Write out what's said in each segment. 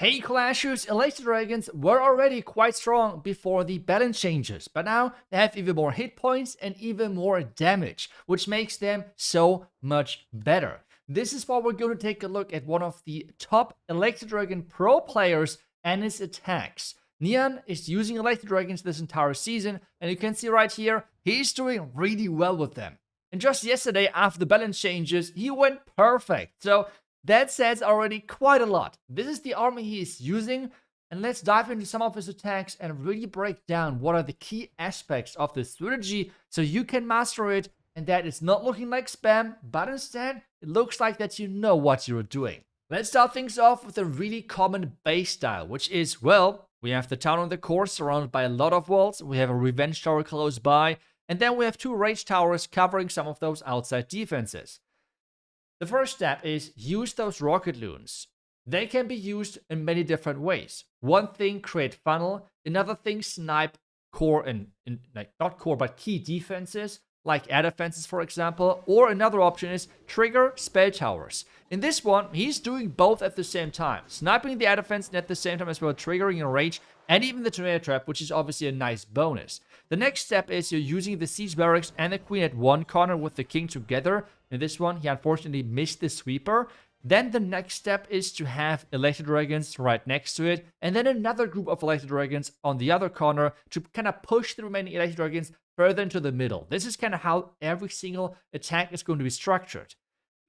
Hey Clashers, Electro Dragons were already quite strong before the balance changes, but now they have even more hit points and even more damage, which makes them so much better. This is why we're going to take a look at one of the top Electro Dragon pro players and his attacks. Neon is using Electro Dragons this entire season, and you can see right here, he's doing really well with them. And just yesterday, after the balance changes, he went perfect. So that says already quite a lot. This is the army he is using, and let's dive into some of his attacks and really break down what are the key aspects of this strategy so you can master it, and that it's not looking like spam, but instead it looks like that you know what you're doing. Let's start things off with a really common base style, which is, well, we have the town on the course surrounded by a lot of walls, we have a revenge tower close by, and then we have two rage towers covering some of those outside defenses. The first step is use those rocket loons. They can be used in many different ways. One thing, create funnel. Another thing, snipe core and like not core but key defenses, like air defenses for example. Or another option is trigger spell towers. In this one, he's doing both at the same time. Sniping the air defense and at the same time as well triggering a rage and even the tornado trap, which is obviously a nice bonus. The next step is you're using the siege barracks and the queen at one corner with the king together. In this one, he unfortunately missed the sweeper. Then the next step is to have Electro Dragons right next to it, and then another group of Electro Dragons on the other corner to kind of push the remaining Electro Dragons further into the middle. This is kind of how every single attack is going to be structured.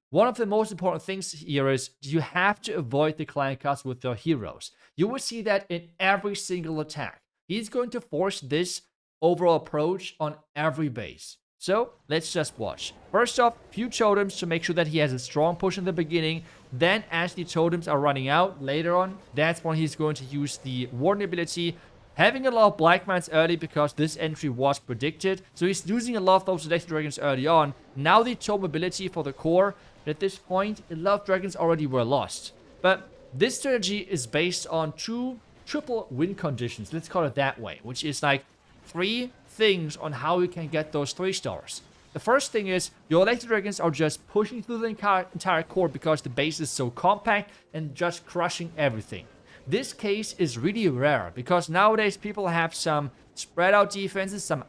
One of the most important things here is you have to avoid the clan castle with your heroes. You will see that in every single attack. He's going to force this overall approach on every base. So let's just watch. First off, few totems to make sure that he has a strong push in the beginning. Then as the totems are running out later on, that's when he's going to use the warden ability. Having a lot of black mines early because this entry was predicted. So he's using a lot of those Electro Dragons early on. Now the tome ability for the core. At this point, a lot of dragons already were lost. But this strategy is based on two triple win conditions. Let's call it that way. Which is like 3 things on how you can get those 3 stars. The first thing is your Electro Dragons are just pushing through the entire core because the base is so compact and just crushing everything. This case is really rare because nowadays people have some spread out defenses, some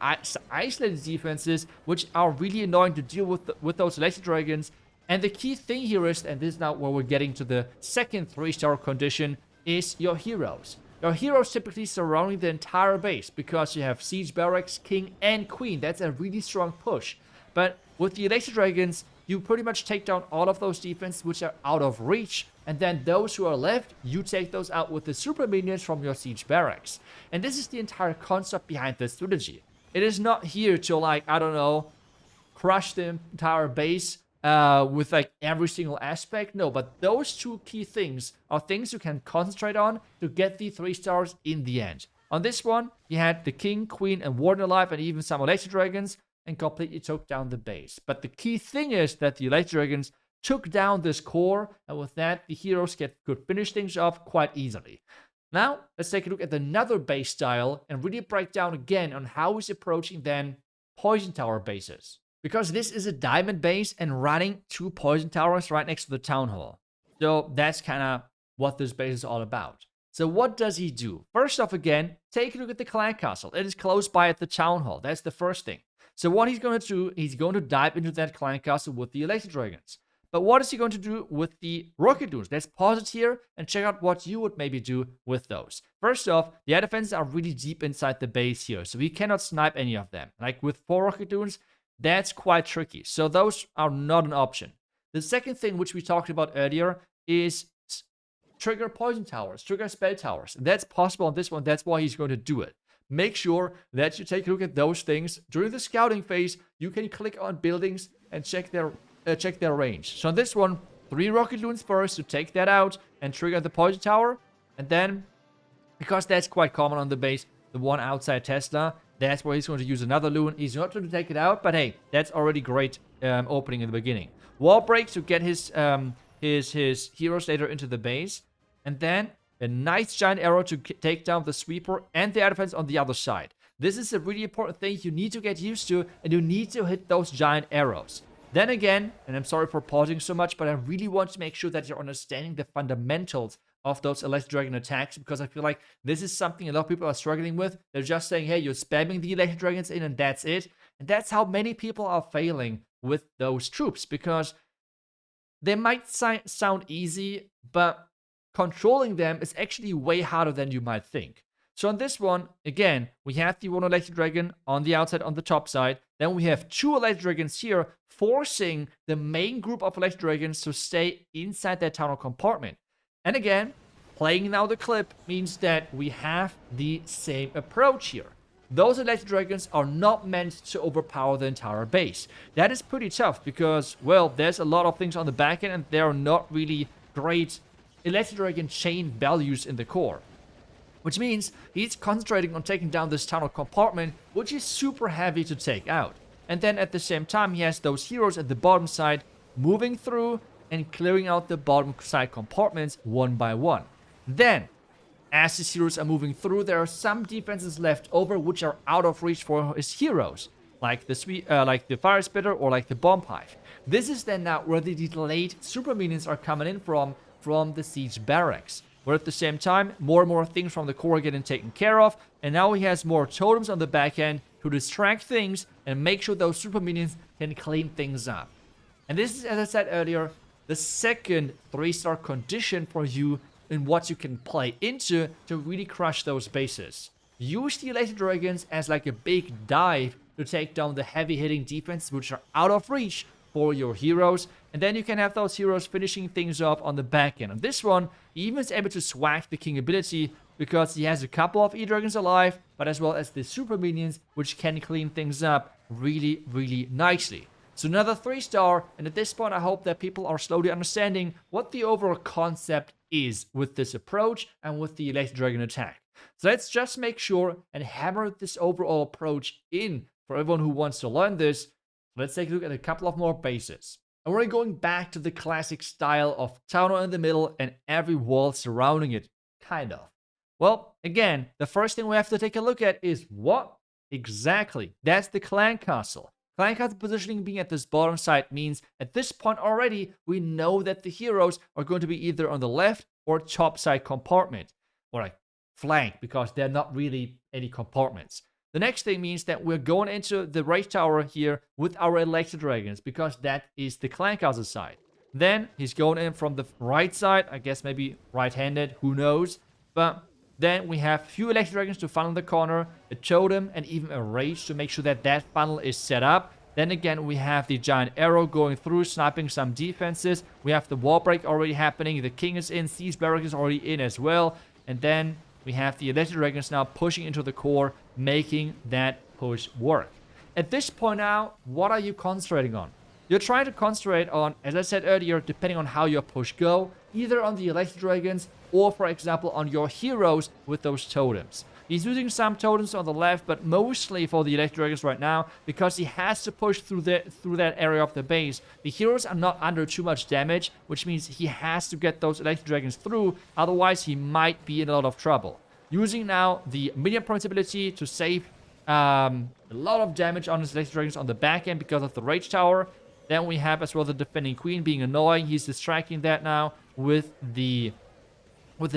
isolated defenses, which are really annoying to deal with those Electro Dragons. And the key thing here is, and this is now where we're getting to the second 3-star condition, is your heroes. Your heroes typically surrounding the entire base because you have siege barracks, king, and queen. That's a really strong push. But with the Electro Dragons, you pretty much take down all of those defenses which are out of reach. And then those who are left, you take those out with the super minions from your siege barracks. And this is the entire concept behind this strategy. It is not here to, like, I don't know, crush the entire base with like every single aspect. No, but those two key things are things you can concentrate on to get the 3 stars in the end. On this one, you had the king, queen, and warden alive, and even some Electro Dragons, and completely took down the base. But the key thing is that the Electro Dragons took down this core, and with that, the heroes could finish things off quite easily. Now, let's take a look at another base style and really break down again on how he's approaching then poison tower bases. Because this is a diamond base and running 2 poison towers right next to the town hall. So that's kind of what this base is all about. So what does he do? First off again, take a look at the clan castle. It is close by at the town hall. That's the first thing. So what he's going to do, he's going to dive into that clan castle with the Electro Dragons. But what is he going to do with the rocket loons? Let's pause it here and check out what you would maybe do with those. First off, the air defenses are really deep inside the base here. So he cannot snipe any of them. Like with 4 rocket loons, that's quite tricky. So those are not an option. The second thing which we talked about earlier is trigger poison towers, trigger spell towers. And that's possible on this one. That's why he's going to do it. Make sure that you take a look at those things. During the scouting phase, you can click on buildings and check their range. So on this one, 3 rocket loons first to take that out and trigger the poison tower. And then, because that's quite common on the base, the one outside Tesla, that's where he's going to use another loon. He's not going to take it out, but hey, that's already great opening in the beginning. Wall break to get his heroes later into the base. And then a nice giant arrow to take down the sweeper and the air defense on the other side. This is a really important thing you need to get used to, and you need to hit those giant arrows. Then again, and I'm sorry for pausing so much, but I really want to make sure that you're understanding the fundamentals of those Electro Dragon attacks, because I feel like this is something a lot of people are struggling with. They're just saying, hey, you're spamming the Electro Dragons in and that's it. And that's how many people are failing with those troops, because they might sound easy, but controlling them is actually way harder than you might think. So on this one, again, we have the one Electro Dragon on the outside, on the top side. Then we have two Electro Dragons here, forcing the main group of Electro Dragons to stay inside that tunnel compartment. And again, playing now the clip means that we have the same approach here. Those Electro Dragons are not meant to overpower the entire base. That is pretty tough because, well, there's a lot of things on the back end and there are not really great Electro Dragon chain values in the core. Which means he's concentrating on taking down this tunnel compartment, which is super heavy to take out. And then at the same time, he has those heroes at the bottom side moving through and clearing out the bottom side compartments one by one. Then, as his heroes are moving through, there are some defenses left over which are out of reach for his heroes, like the Fire Spitter or like the Bomb Hive. This is then now where the delayed super minions are coming in from the siege barracks. Where at the same time, more and more things from the core are getting taken care of, and now he has more totems on the back end to distract things and make sure those super minions can clean things up. And this is, as I said earlier, the second 3-star condition for you in what you can play into to really crush those bases. Use the Electro Dragons as like a big dive to take down the heavy hitting defenses which are out of reach for your heroes, and then you can have those heroes finishing things up on the back end. On this one, he even is able to swag the king ability because he has a couple of E-Dragons alive, but as well as the super minions, which can clean things up really, really nicely. So another 3-star, and at this point I hope that people are slowly understanding what the overall concept is with this approach and with the Electro Dragon attack. So let's just make sure and hammer this overall approach in for everyone who wants to learn this. Let's take a look at a couple of more bases. And we're going back to the classic style of tower in the middle and every wall surrounding it, kind of. Well, again, the first thing we have to take a look at is what? Exactly, that's the clan castle. Clan castle positioning being at this bottom side means at this point already, we know that the heroes are going to be either on the left or top side compartment, or like flank, because they're not really any compartments. The next thing means that we're going into the right tower here with our Electro Dragons, because that is the clan castle side. Then he's going in from the right side, I guess maybe right-handed, who knows. But then we have a few Electro Dragons to funnel the corner, a totem, and even a rage to make sure that that funnel is set up. Then again, we have the giant arrow going through, sniping some defenses. We have the wall break already happening. The king is in, siege barrack is already in as well. And then we have the Electro Dragons now pushing into the core, making that push work. At this point now, what are you concentrating on? You're trying to concentrate on, as I said earlier, depending on how your push go, either on the Electro Dragons or, for example, on your heroes with those totems. He's using some totems on the left, but mostly for the Electro Dragons right now, because he has to push through that area of the base. The heroes are not under too much damage, which means he has to get those Electro Dragons through, otherwise he might be in a lot of trouble. Using now the minion points ability to save a lot of damage on his Electro Dragons on the back end because of the Rage Tower. Then we have as well the Defending Queen being annoying. He's distracting that now with the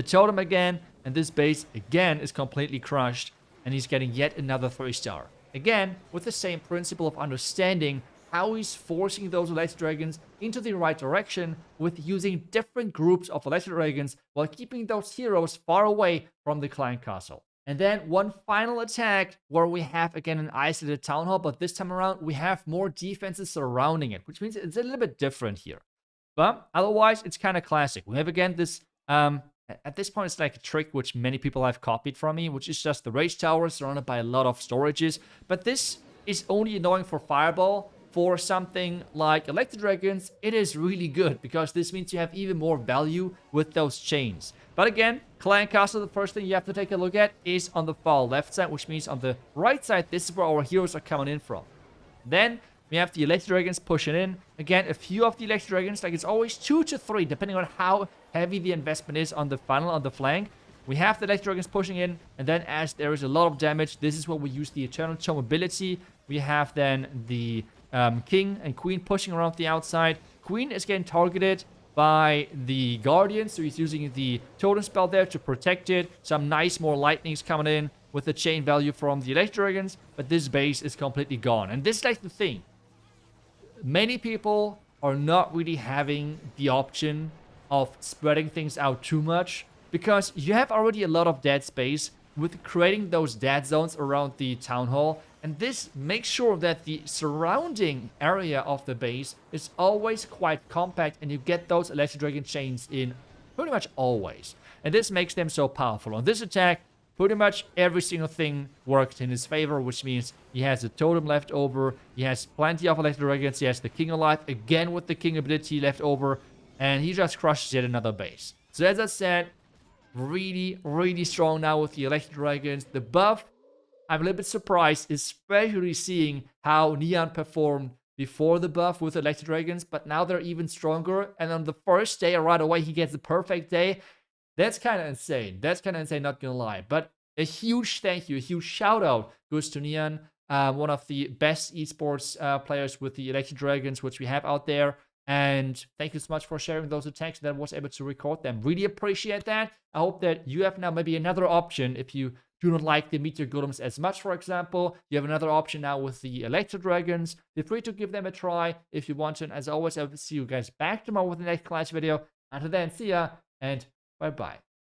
totem again. And this base, again, is completely crushed. And he's getting yet another 3-star. Again, with the same principle of understanding how he's forcing those Electro Dragons into the right direction with using different groups of Electro Dragons while keeping those heroes far away from the clan castle. And then one final attack where we have again an isolated town hall, but this time around we have more defenses surrounding it, which means it's a little bit different here. But otherwise, it's kind of classic. We have again this, at this point, it's like a trick which many people have copied from me, which is just the Rage Tower surrounded by a lot of storages. But this is only annoying for Fireball. For something like Electro Dragons, it is really good because this means you have even more value with those chains. But again, Clan Castle, the first thing you have to take a look at is on the far left side, which means on the right side, this is where our heroes are coming in from. Then we have the Electro Dragons pushing in. Again, a few of the Electro Dragons, like it's always 2 to 3, depending on how heavy the investment is on the funnel, on the flank. We have the Electro Dragons pushing in, and then as there is a lot of damage, this is where we use the Eternal Tome ability. We have then the King and Queen pushing around the outside. Queen is getting targeted by the Guardian, so he's using the Totem spell there to protect it. Some nice more lightnings coming in with the chain value from the Electro Dragons, but this base is completely gone. And this is like the thing. Many people are not really having the option of spreading things out too much because you have already a lot of dead space with creating those dead zones around the town hall, and this makes sure that the surrounding area of the base is always quite compact and you get those Electro Dragon chains in pretty much always, and this makes them so powerful. On this attack, pretty much every single thing worked in his favor, which means he has a totem left over, he has plenty of Electro Dragons, he has the King alive, again with the King ability left over, and he just crushes yet another base. So as I said, really, really strong now with the Electro Dragons. The buff, I'm a little bit surprised, especially seeing how Neon performed before the buff with Electro Dragons, but now they're even stronger, and on the first day, right away, he gets the perfect day. That's kind of insane. That's kind of insane, not gonna lie. But a huge thank you, a huge shout out goes to Neon, one of the best esports players with the Electro Dragons, which we have out there. And thank you so much for sharing those attacks that I was able to record them. Really appreciate that. I hope that you have now maybe another option if you do not like the Meteor Golems as much, for example. You have another option now with the Electro Dragons. Feel free to give them a try if you want to. And as always, I will see you guys back tomorrow with the next class video. Until then, see ya and bye-bye.